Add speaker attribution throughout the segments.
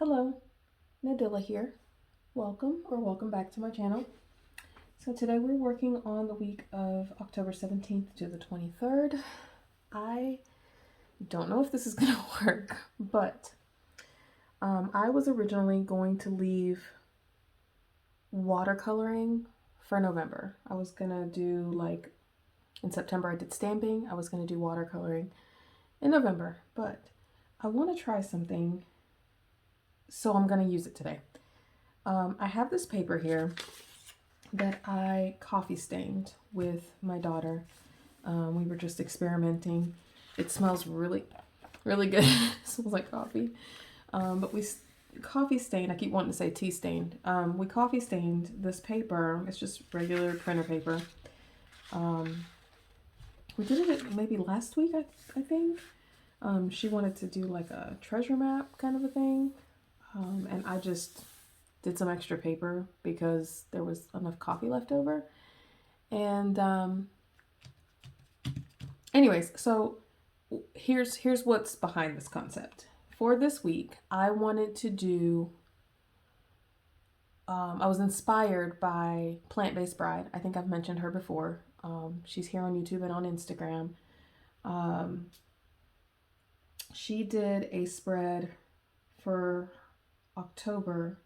Speaker 1: Hello, Nadilla here. Welcome back to my channel. So today we're working on the week of October 17th to the 23rd. I don't know if this is gonna work, but I was originally going to leave watercoloring for November. I was gonna do, like, in September I did stamping. I was gonna do watercoloring in November, but I want to try something, so I'm gonna use it today. I have this paper here that I coffee stained with my daughter. We were just experimenting. It smells really good. It smells like coffee. But we coffee stained, I keep wanting to say tea stained. We coffee stained this paper. It's just regular printer paper. We did it maybe last week, I think. She wanted to do like a treasure map kind of a thing. And I just did some extra paper because there was enough coffee left over. And anyways, so here's what's behind this concept. For this week, I wanted to do, I was inspired by Plant-Based Bride. I think I've mentioned her before. She's here on YouTube and on Instagram. She did a spread for October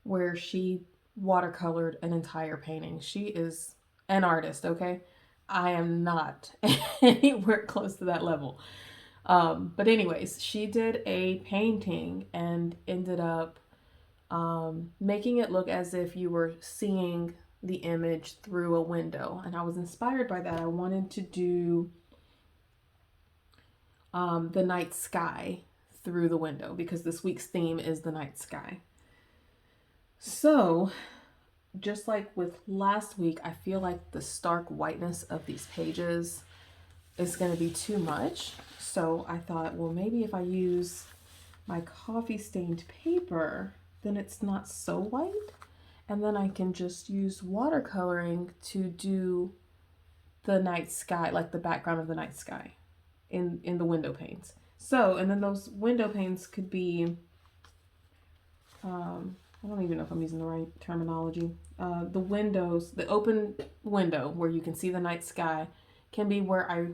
Speaker 1: where she watercolored an entire painting. She is an artist, okay? I am not anywhere close to that level. But anyways, she did a painting and ended up making it look as if you were seeing the image through a window. And I was inspired by that. I wanted to do the night sky through the window because this week's theme is the night sky. So, just like with last week, I feel like the stark whiteness of these pages is going to be too much. So I thought, well, maybe if I use my coffee stained paper, then it's not so white. And then I can just use watercoloring to do the night sky, like the background of the night sky in the window panes. So, and then those window panes could be, I don't even know if I'm using the right terminology. The windows, the open window where you can see the night sky can be where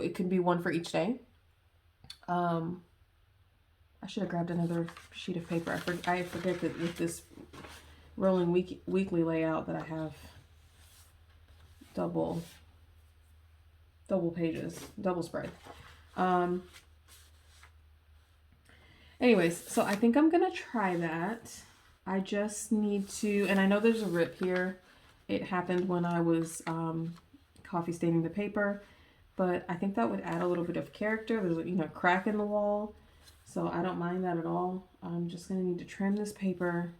Speaker 1: it could be one for each day. I should have grabbed another sheet of paper. I forget that with this rolling weekly layout that I have double pages, double spread. Anyways, so I think I'm gonna try that. I just need to, and I know there's a rip here. It happened when I was coffee staining the paper, but I think that would add a little bit of character. There's a crack in the wall, so I don't mind that at all. I'm just gonna need to trim this paper,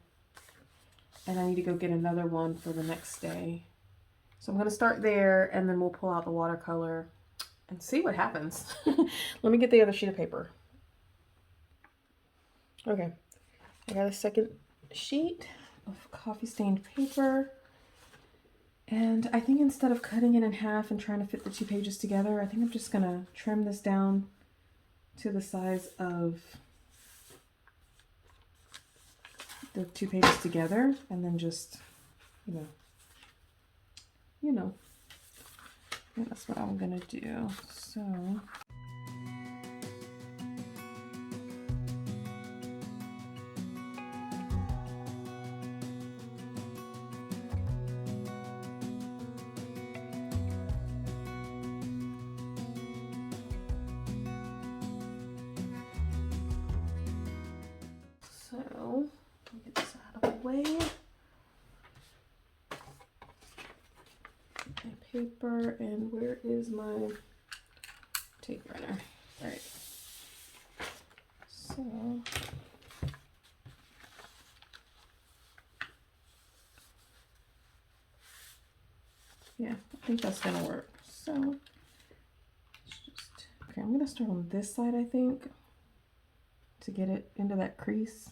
Speaker 1: and I need to go get another one for the next day. So I'm gonna start there, and then we'll pull out the watercolor and see what happens. Let me get the other sheet of paper. Okay, I got a second sheet of coffee stained paper, and I think instead of cutting it in half and trying to fit the two pages together, I think I'm just gonna trim this down to the size of the two pages together, and then just, yeah, that's what I'm gonna do. So let me get this out of the way. My paper, and where is my tape runner? All right. So yeah, I think that's gonna work. So let's just, okay, I'm gonna start on this side, I think, to get it into that crease.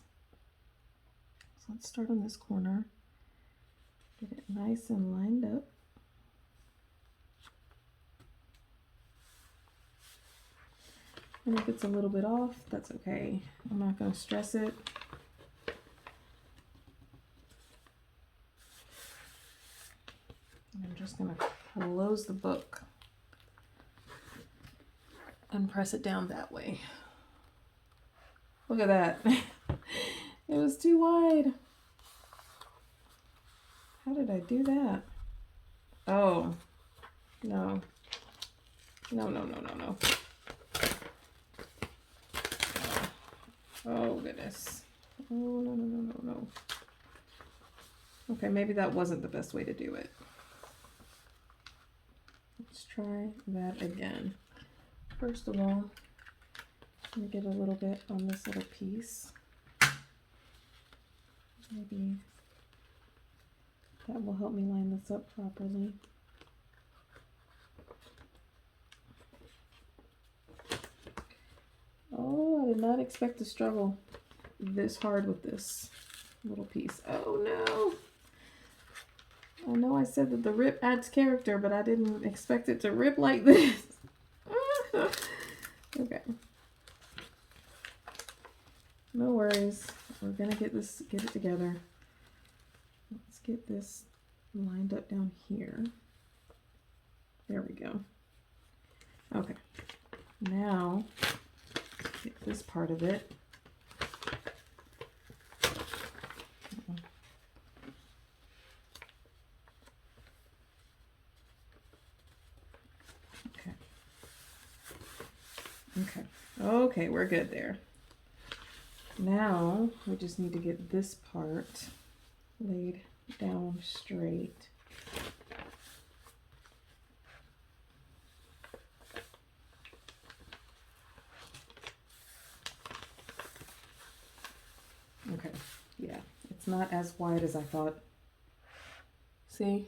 Speaker 1: So let's start on this corner, get it nice and lined up. And if it's a little bit off, that's okay. I'm not going to stress it. I'm just going to close the book and press it down that way. Look at that. It was too wide. How did I do that? Oh, no. No. Oh, goodness. Oh, no. Okay, maybe that wasn't the best way to do it. Let's try that again. First of all, let me get a little bit on this little piece. Maybe that will help me line this up properly. Oh, I did not expect to struggle this hard with this little piece. Oh no! I know I said that the rip adds character, but I didn't expect it to rip like this. Okay. No worries. We're gonna get it together. Let's get this lined up down here. There we go. Okay. Now, get this part of it. Okay, we're good there. Now, we just need to get this part laid down straight. Okay, yeah, it's not as wide as I thought. See?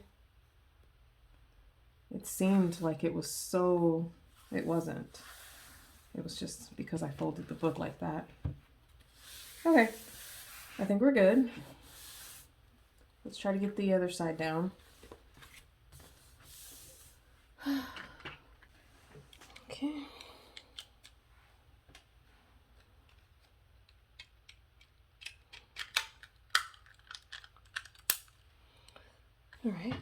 Speaker 1: It seemed like it was so, it wasn't. It was just because I folded the book like that. Okay, I think we're good. Let's try to get the other side down. Okay. All right.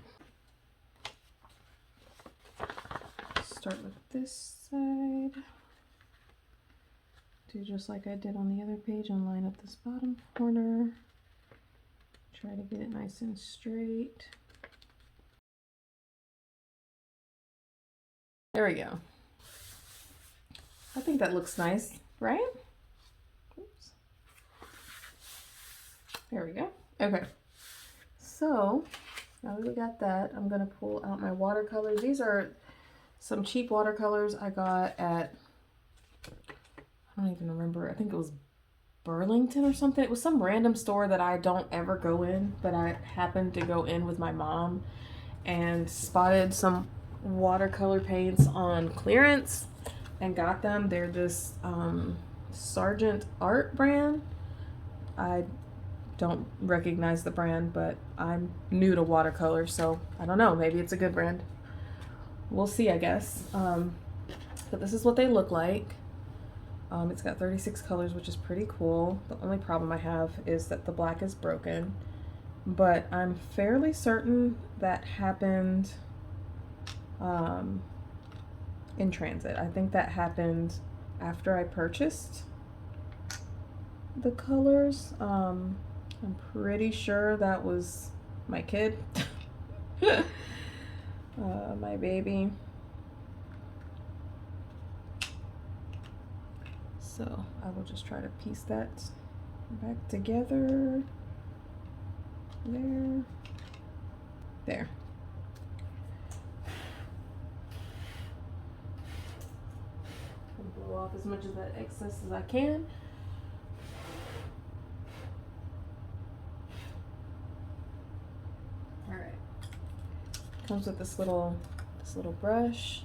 Speaker 1: Start with this side. Do just like I did on the other page and line up this bottom corner. Try to get it nice and straight. There we go. I think that looks nice, right? Oops. There we go. Okay. So now that we got that, I'm gonna pull out my watercolors. These are some cheap watercolors I got at, I don't even remember, I think it was Burlington or something. It was some random store that I don't ever go in, but I happened to go in with my mom and spotted some watercolor paints on clearance and got them. They're this Sargent Art brand. I don't recognize the brand, but I'm new to watercolor, so I don't know, maybe it's a good brand. We'll see, I guess. But this is what they look like. It's got 36 colors, which is pretty cool. The only problem I have is that the black is broken, but I'm fairly certain that happened in transit. I think that happened after I purchased the colors. I'm pretty sure that was my kid, my baby. So I will just try to piece that back together. There. I'll blow off as much of that excess as I can. All right. Comes with this little brush.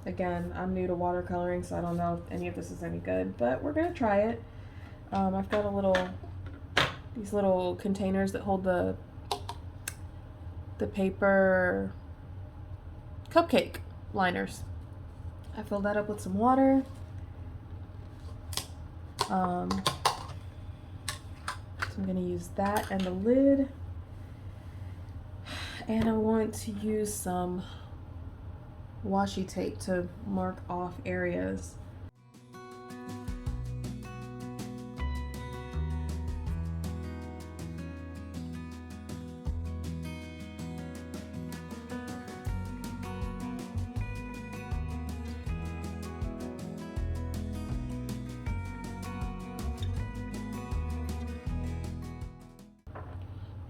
Speaker 1: Again, I'm new to watercoloring, so I don't know if any of this is any good, but we're gonna try it. I've got these little containers that hold the paper cupcake liners. I filled that up with some water, So I'm going to use that and the lid. And I want to use some washi tape to mark off areas.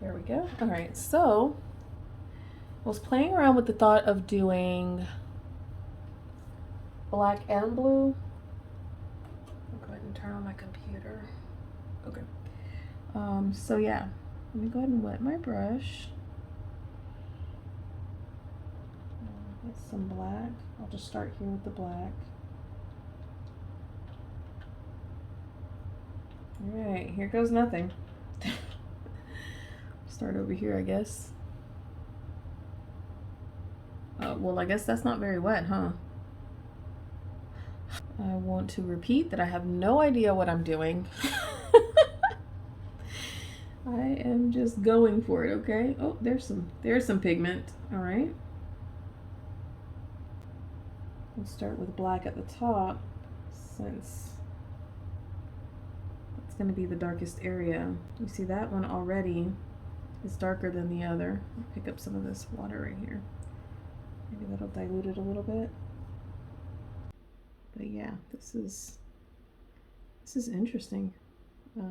Speaker 1: There we go. All right, so I was playing around with the thought of doing black and blue. I'll go ahead and turn on my computer. Okay. So yeah, let me go ahead and wet my brush. Get some black. I'll just start here with the black. All right, here goes nothing. Start over here, I guess. Well, I guess that's not very wet, huh? I want to repeat that I have no idea what I'm doing. I am just going for it, okay? Oh, there's some pigment. All right. We'll start with black at the top since that's going to be the darkest area. You see that one already is darker than the other. I'll pick up some of this water right here. Maybe that'll dilute it a little bit. But yeah, this is interesting. I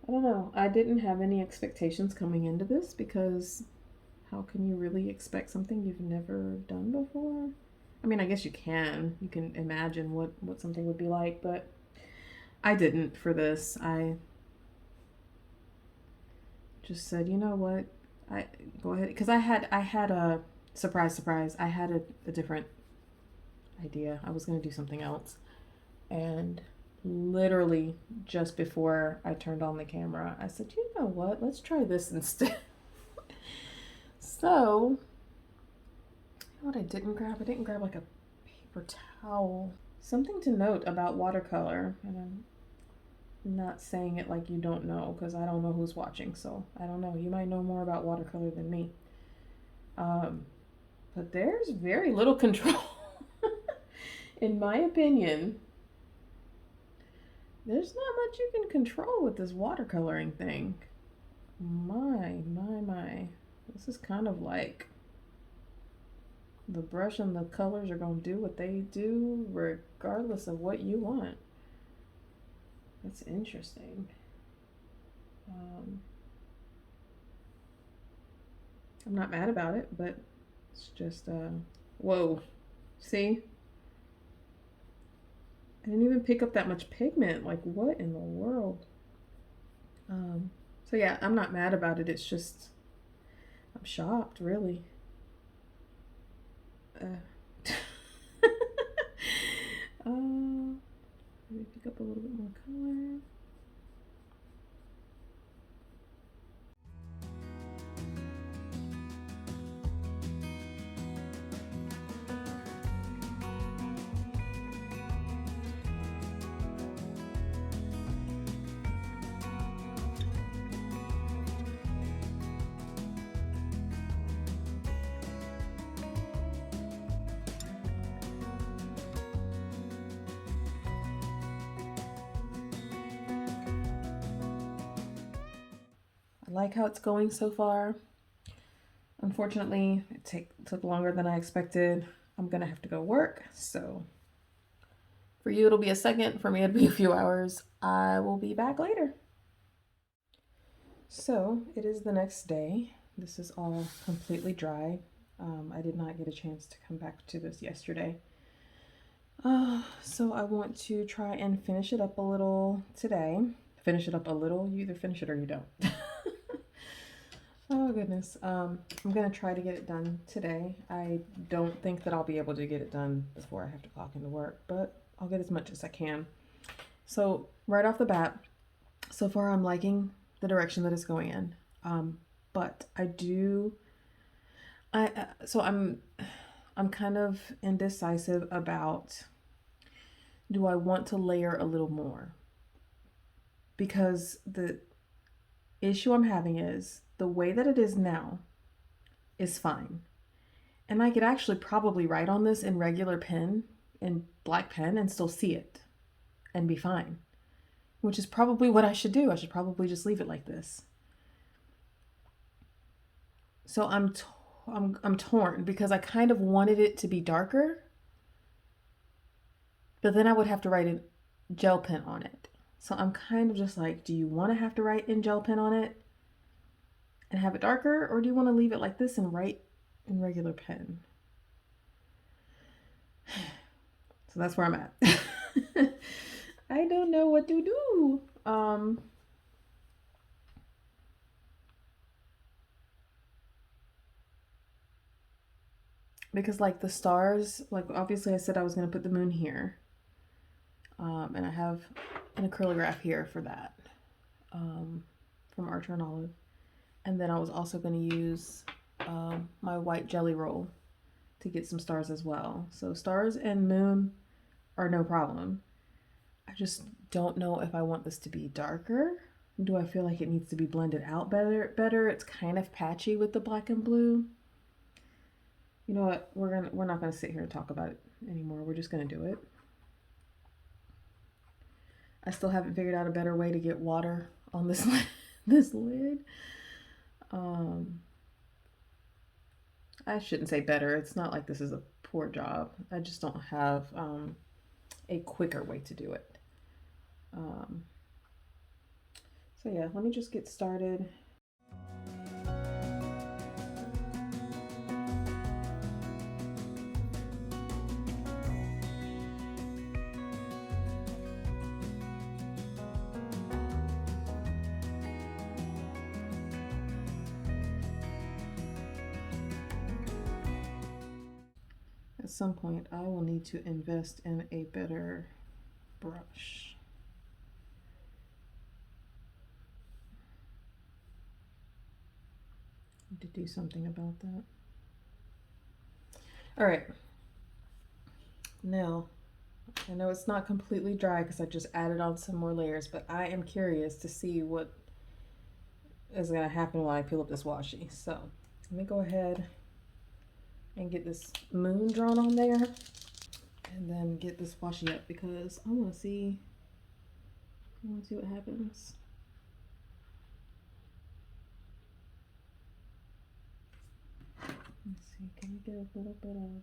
Speaker 1: don't know. I didn't have any expectations coming into this because how can you really expect something you've never done before? I mean, I guess you can. You can imagine what something would be like, but I didn't for this. I just said, you know what? I go ahead because I had a surprise. I had a different idea. I was going to do something else. And literally just before I turned on the camera, I said, you know what? Let's try this instead. So, you know what I didn't grab? I didn't grab like a paper towel. Something to note about watercolor, and I'm not saying it like you don't know because I don't know who's watching, so I don't know. You might know more about watercolor than me. But there's very little control. In my opinion, there's not much you can control with this watercoloring thing. My. This is kind of like the brush and the colors are going to do what they do regardless of what you want. That's interesting. I'm not mad about it, but it's just, whoa. See? I didn't even pick up that much pigment. Like, what in the world? So yeah, I'm not mad about it. It's just, I'm shocked, really. Let me pick up a little bit more color. I like how it's going so far. Unfortunately, it took longer than I expected. I'm gonna have to go work, so for you it'll be a second, for me it'll be a few hours. I will be back later. So it is the next day. This is all completely dry. I did not get a chance to come back to this yesterday. So I want to try and finish it up a little today. Finish it up a little? You either finish it or you don't. Oh goodness. I'm gonna try to get it done today. I don't think that I'll be able to get it done before I have to clock into work, but I'll get as much as I can. So right off the bat, so far I'm liking the direction that it's going in. But I do, so I'm I'm kind of indecisive about, do I want to layer a little more? Because the issue I'm having is the way that it is now is fine. And I could actually probably write on this in regular pen, in black pen, and still see it and be fine, which is probably what I should do. I should probably just leave it like this. So I'm torn because I kind of wanted it to be darker, but then I would have to write in gel pen on it. So I'm kind of just like, do you want to have to write in gel pen on it and have it darker, or do you want to leave it like this and write in regular pen? So that's where I'm at. I don't know what to do. Because like the stars, like obviously I said I was going to put the moon here. And I have an acrylograph here for that, from Archer and Olive. And then I was also going to use my white jelly roll to get some stars as well. So stars and moon are no problem. I just don't know if I want this to be darker. Do I feel like it needs to be blended out better? It's kind of patchy with the black and blue. You know what? We're not gonna sit here and talk about it anymore. We're just gonna do it. I still haven't figured out a better way to get water on this this lid. I shouldn't say better. It's not like this is a poor job. I just don't have a quicker way to do it. So yeah, let me just get started. At some point, I will need to invest in a better brush. Need to do something about that. All right. Now, I know it's not completely dry because I just added on some more layers, but I am curious to see what is going to happen when I peel up this washi. So let me go ahead and get this moon drawn on there and then get this washi up because I want to see what happens. Let's see, can we get a little bit of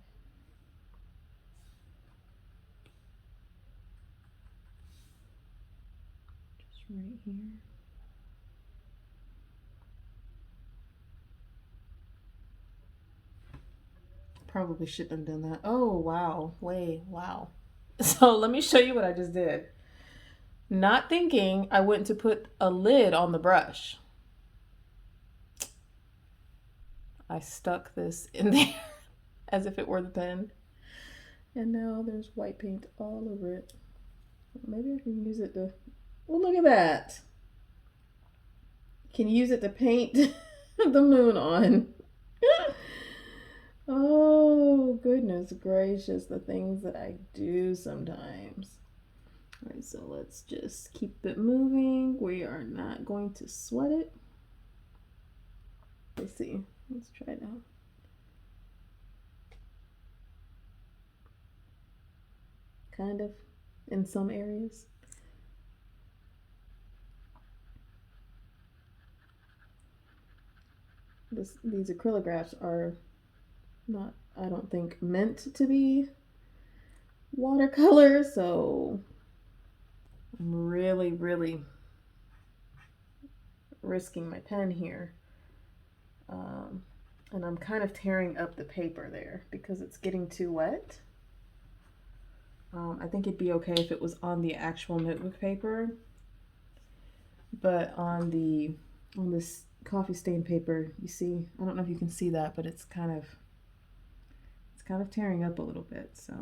Speaker 1: just right here. Probably shouldn't have done that. Oh, wow. Wow. So let me show you what I just did. Not thinking, I went to put a lid on the brush. I stuck this in there as if it were the pen. And now there's white paint all over it. Maybe I can use it to, oh, look at that. Can use it to paint the moon on. Oh, goodness gracious, the things that I do sometimes. All right, so let's just keep it moving. We are not going to sweat it. Let's see. Let's try it out. Kind of in some areas. These acrylographs are not, I don't think, meant to be watercolor, so I'm really risking my pen here. And I'm kind of tearing up the paper there because it's getting too wet. I think it'd be okay if it was on the actual notebook paper, but on this coffee stain paper, you see, I don't know if you can see that, but it's kind of tearing up a little bit. So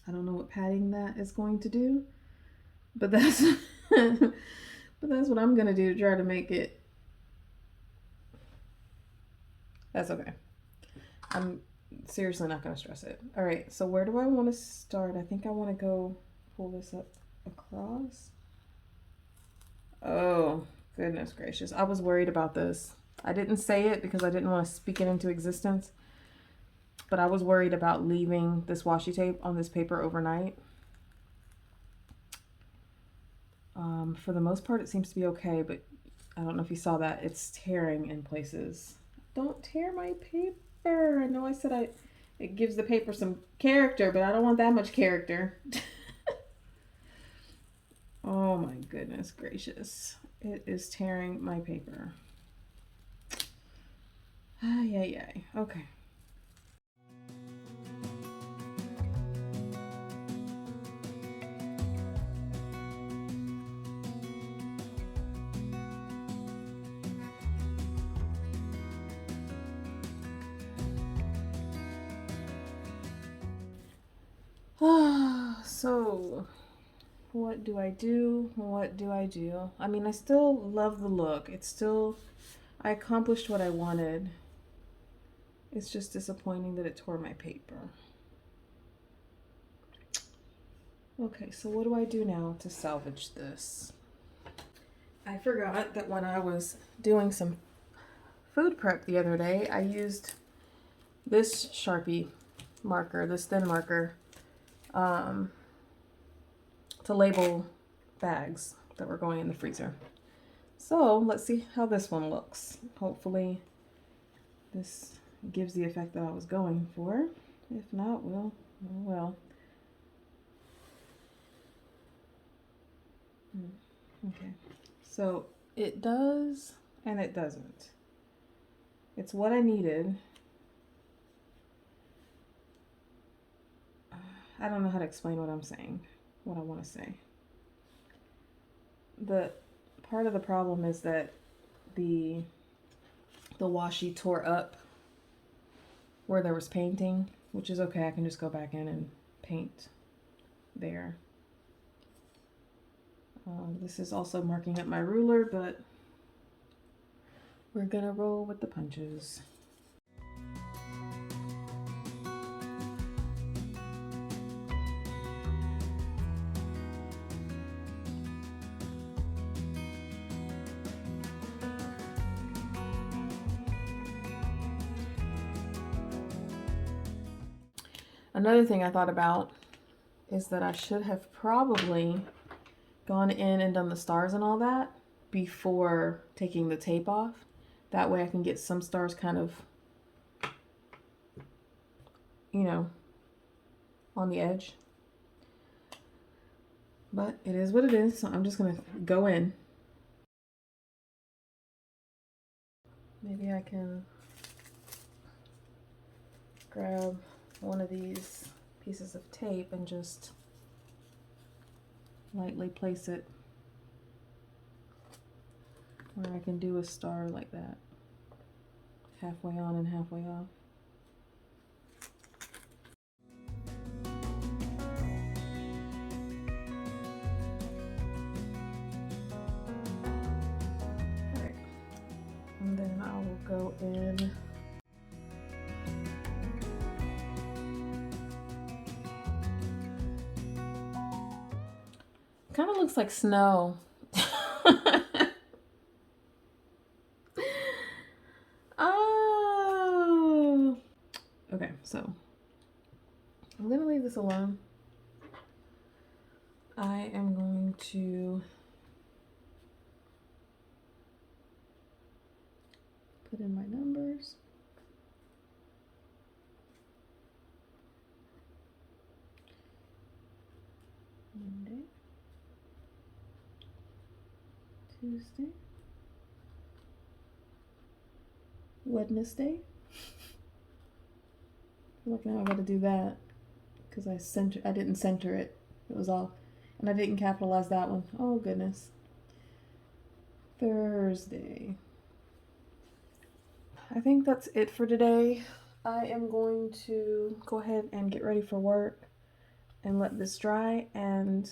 Speaker 1: I don't know what patting that is going to do, but that's but that's what I'm gonna do to try to make it. That's okay. I'm seriously not going to stress it. All right, so where do I want to start? I think I want to go pull this up across. Oh, goodness gracious. I was worried about this. I didn't say it because I didn't want to speak it into existence, but I was worried about leaving this washi tape on this paper overnight. For the most part, it seems to be okay, but I don't know if you saw that. It's tearing in places. Don't tear my paper. I know I said it gives the paper some character, but I don't want that much character. Oh my goodness gracious. It is tearing my paper. Ay, ay, ay. Okay. So, what do I do? What do I do? I mean, I still love the look. It's still, I accomplished what I wanted. It's just disappointing that it tore my paper. Okay, so what do I do now to salvage this? I forgot that when I was doing some food prep the other day, I used this Sharpie marker, this thin marker, to label bags that were going in the freezer. So let's see how this one looks. Hopefully this gives the effect that I was going for. If not, well, oh well. Okay, so it does and it doesn't. It's what I needed. I don't know how to explain what I'm saying, what I want to say. The part of the problem is that the washi tore up where there was painting, which is okay. I can just go back in and paint there. This is also marking up my ruler, but we're gonna roll with the punches. Another thing I thought about is that I should have probably gone in and done the stars and all that before taking the tape off. That way I can get some stars kind of, you know, on the edge. But it is what it is, so I'm just gonna go in. Maybe I can grab one of these pieces of tape and just lightly place it where I can do a star like that, halfway on and halfway off. Alright, and then I will go in kind of looks like snow. Oh. Okay, so I'm gonna leave this alone. I am going to put in my numbers. Monday, Tuesday, Wednesday. I feel like now I gotta do that because I didn't center it. It was all, and I didn't capitalize that one. Oh goodness. Thursday. I think that's it for today. I am going to go ahead and get ready for work and let this dry and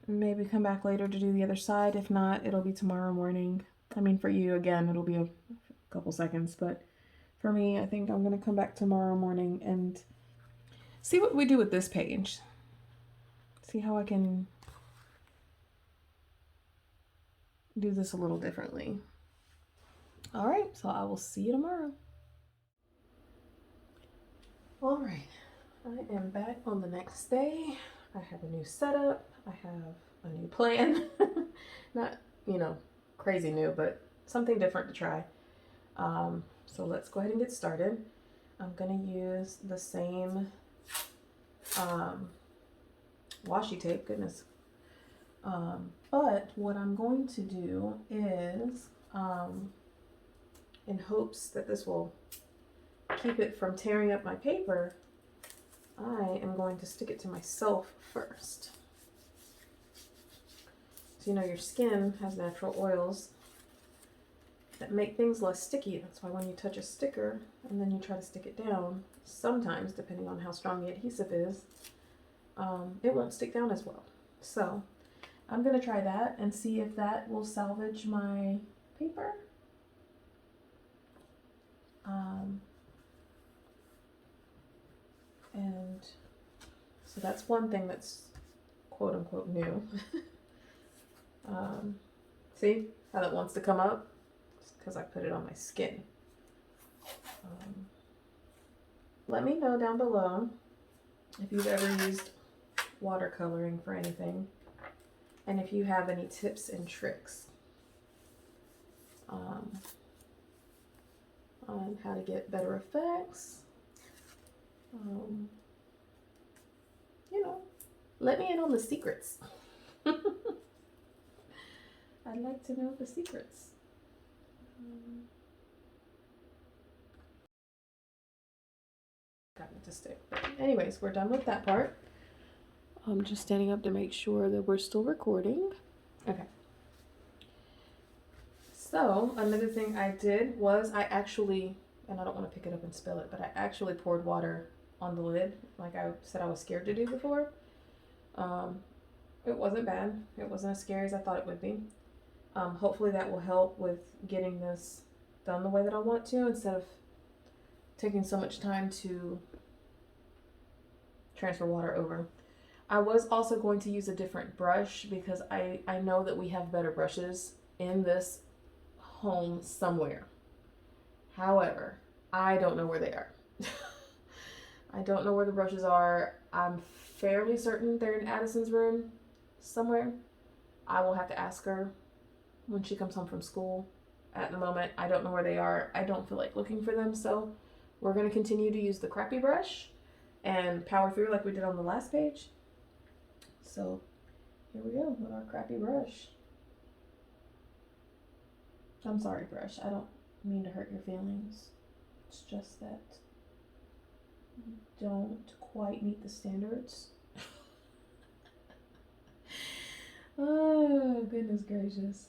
Speaker 1: maybe come back later to do the other side. If not, it'll be tomorrow morning. I mean, for you, again, it'll be a couple seconds, but for me. I think I'm gonna come back tomorrow morning and see what we do with this page. See how I can do this a little differently. All right, so I will see you tomorrow. All right, I am back on the next day. I have a new setup. I have a new plan. Not, you know, crazy new, but something different to try. So let's go ahead and get started. I'm gonna use the same washi tape, goodness. But what I'm going to do is, in hopes that this will keep it from tearing up my paper, I am going to stick it to myself first. So you know your skin has natural oils that make things less sticky. That's why when you touch a sticker and then you try to stick it down, sometimes, depending on how strong the adhesive is, it won't stick down as well. So I'm going to try that and see if that will salvage my paper. And so that's one thing that's quote unquote new. See how that wants to come up? It's because I put it on my skin. Let me know down below if you've ever used watercoloring for anything, and if you have any tips and tricks on how to get better effects. You know, let me in on the secrets. I'd like to know the secrets. Got it to stick. But anyways, we're done with that part. I'm just standing up to make sure that we're still recording. Okay. So another thing I did was I actually, and I don't want to pick it up and spill it, but I actually poured water on the lid like I said I was scared to do before. It wasn't bad. It wasn't as scary as I thought it would be. Hopefully that will help with getting this done the way that I want to, instead of taking so much time to transfer water over. I was also going to use a different brush because I know that we have better brushes in this home somewhere. However, I don't know where they are. I don't know where the brushes are. I'm fairly certain they're in Addison's room somewhere. I will have to ask her when she comes home from school. At the moment, I don't know where they are. I don't feel like looking for them, so we're going to continue to use the crappy brush and power through like we did on the last page. So here we go with our crappy brush. I'm sorry, brush. I don't mean to hurt your feelings. It's just that you don't quite meet the standards. Oh, goodness gracious.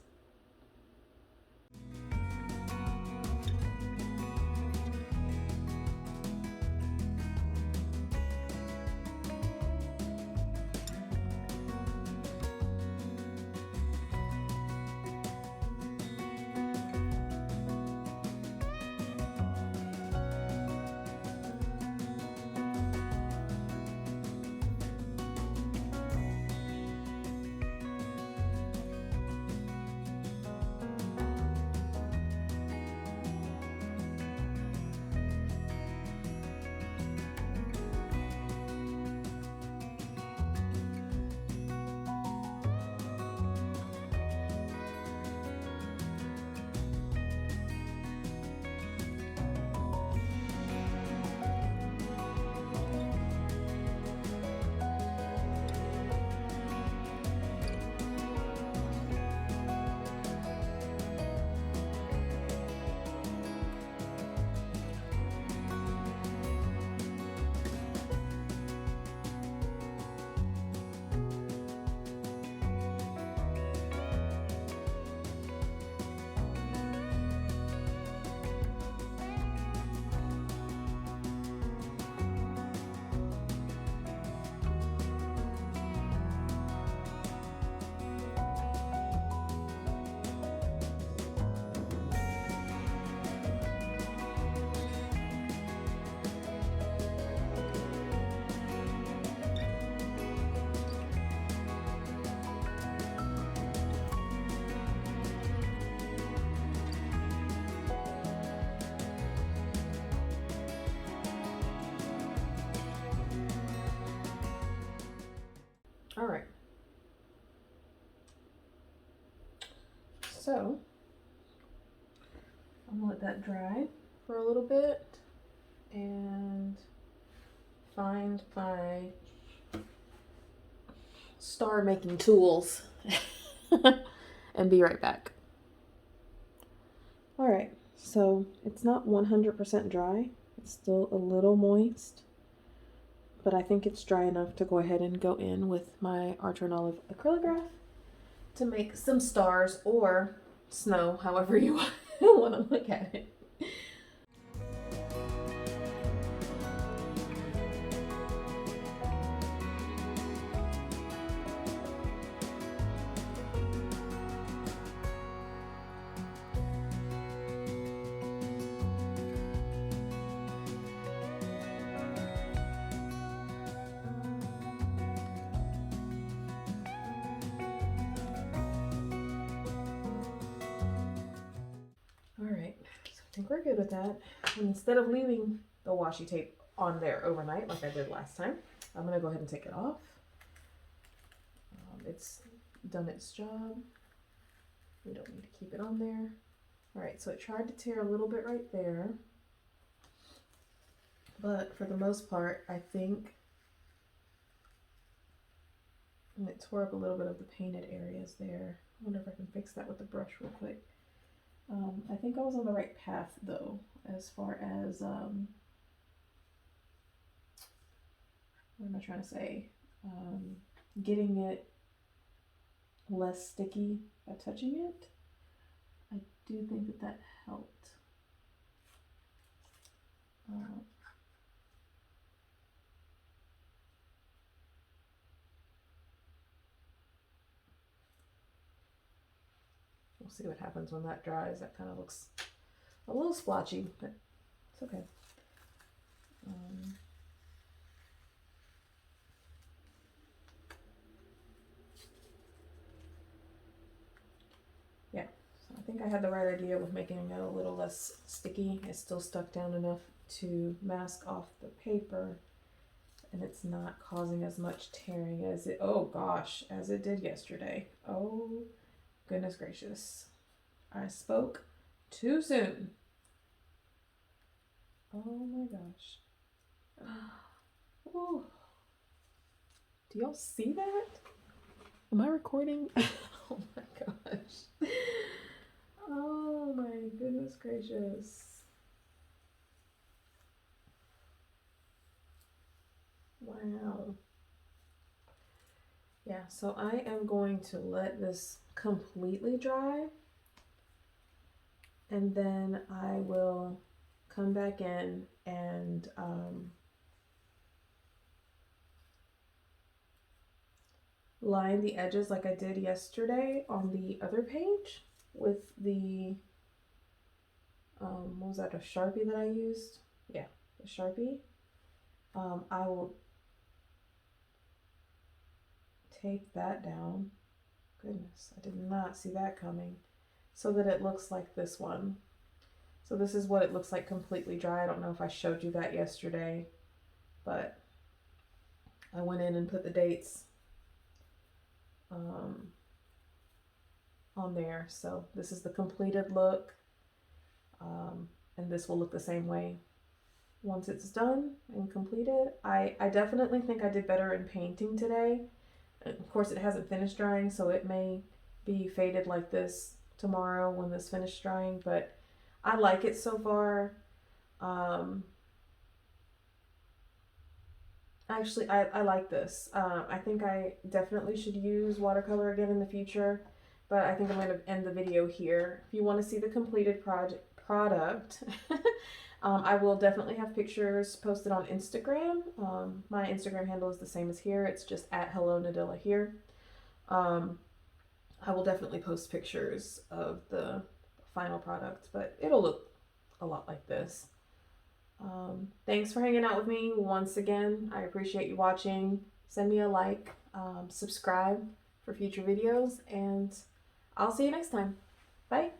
Speaker 1: All right. So I'm gonna let that dry for a little bit and find my star making tools and be right back. All right, so it's not 100% dry. It's still a little moist, but I think it's dry enough to go ahead and go in with my Archer and Olive acrylograph to make some stars or snow, however you want to look at it. All right, so I think we're good with that. And instead of leaving the washi tape on there overnight like I did last time, I'm gonna go ahead and take it off. It's done its job. We don't need to keep it on there. All right, so it tried to tear a little bit right there, but for the most part, I think it tore up a little bit of the painted areas there. I wonder if I can fix that with the brush real quick. I think I was on the right path though, as far as, what am I trying to say? Getting it less sticky by touching it. I do think that that helped. We'll see what happens when that dries. That kind of looks a little splotchy, but it's okay. Yeah, so I think I had the right idea with making it a little less sticky. It's still stuck down enough to mask off the paper, and it's not causing as much tearing as it, oh gosh, as it did yesterday. Oh goodness gracious. I spoke too soon. Oh my gosh. Oh. Do y'all see that? Am I recording? Oh my gosh. Oh my goodness gracious. Wow. Yeah, so I am going to let this completely dry, and then I will come back in and line the edges like I did yesterday on the other page with the, what was that, a Sharpie that I used? Yeah, the Sharpie. I will tape that down. Goodness, I did not see that coming. So that it looks like this one. So this is what it looks like completely dry. I don't know if I showed you that yesterday, but I went in and put the dates on there. So this is the completed look, and this will look the same way once it's done and completed. I definitely think I did better in painting today. Of course, it hasn't finished drying, so it may be faded like this tomorrow when this finished drying, but I like it so far. Actually, I like this. I think I definitely should use watercolor again in the future, but I think I'm going to end the video here. If you want to see the completed product, I will definitely have pictures posted on Instagram. My Instagram handle is the same as here. It's just at Hello Nadilla here. I will definitely post pictures of the final product, but it'll look a lot like this. Thanks for hanging out with me once again. I appreciate you watching. Send me a like, subscribe for future videos, and I'll see you next time. Bye.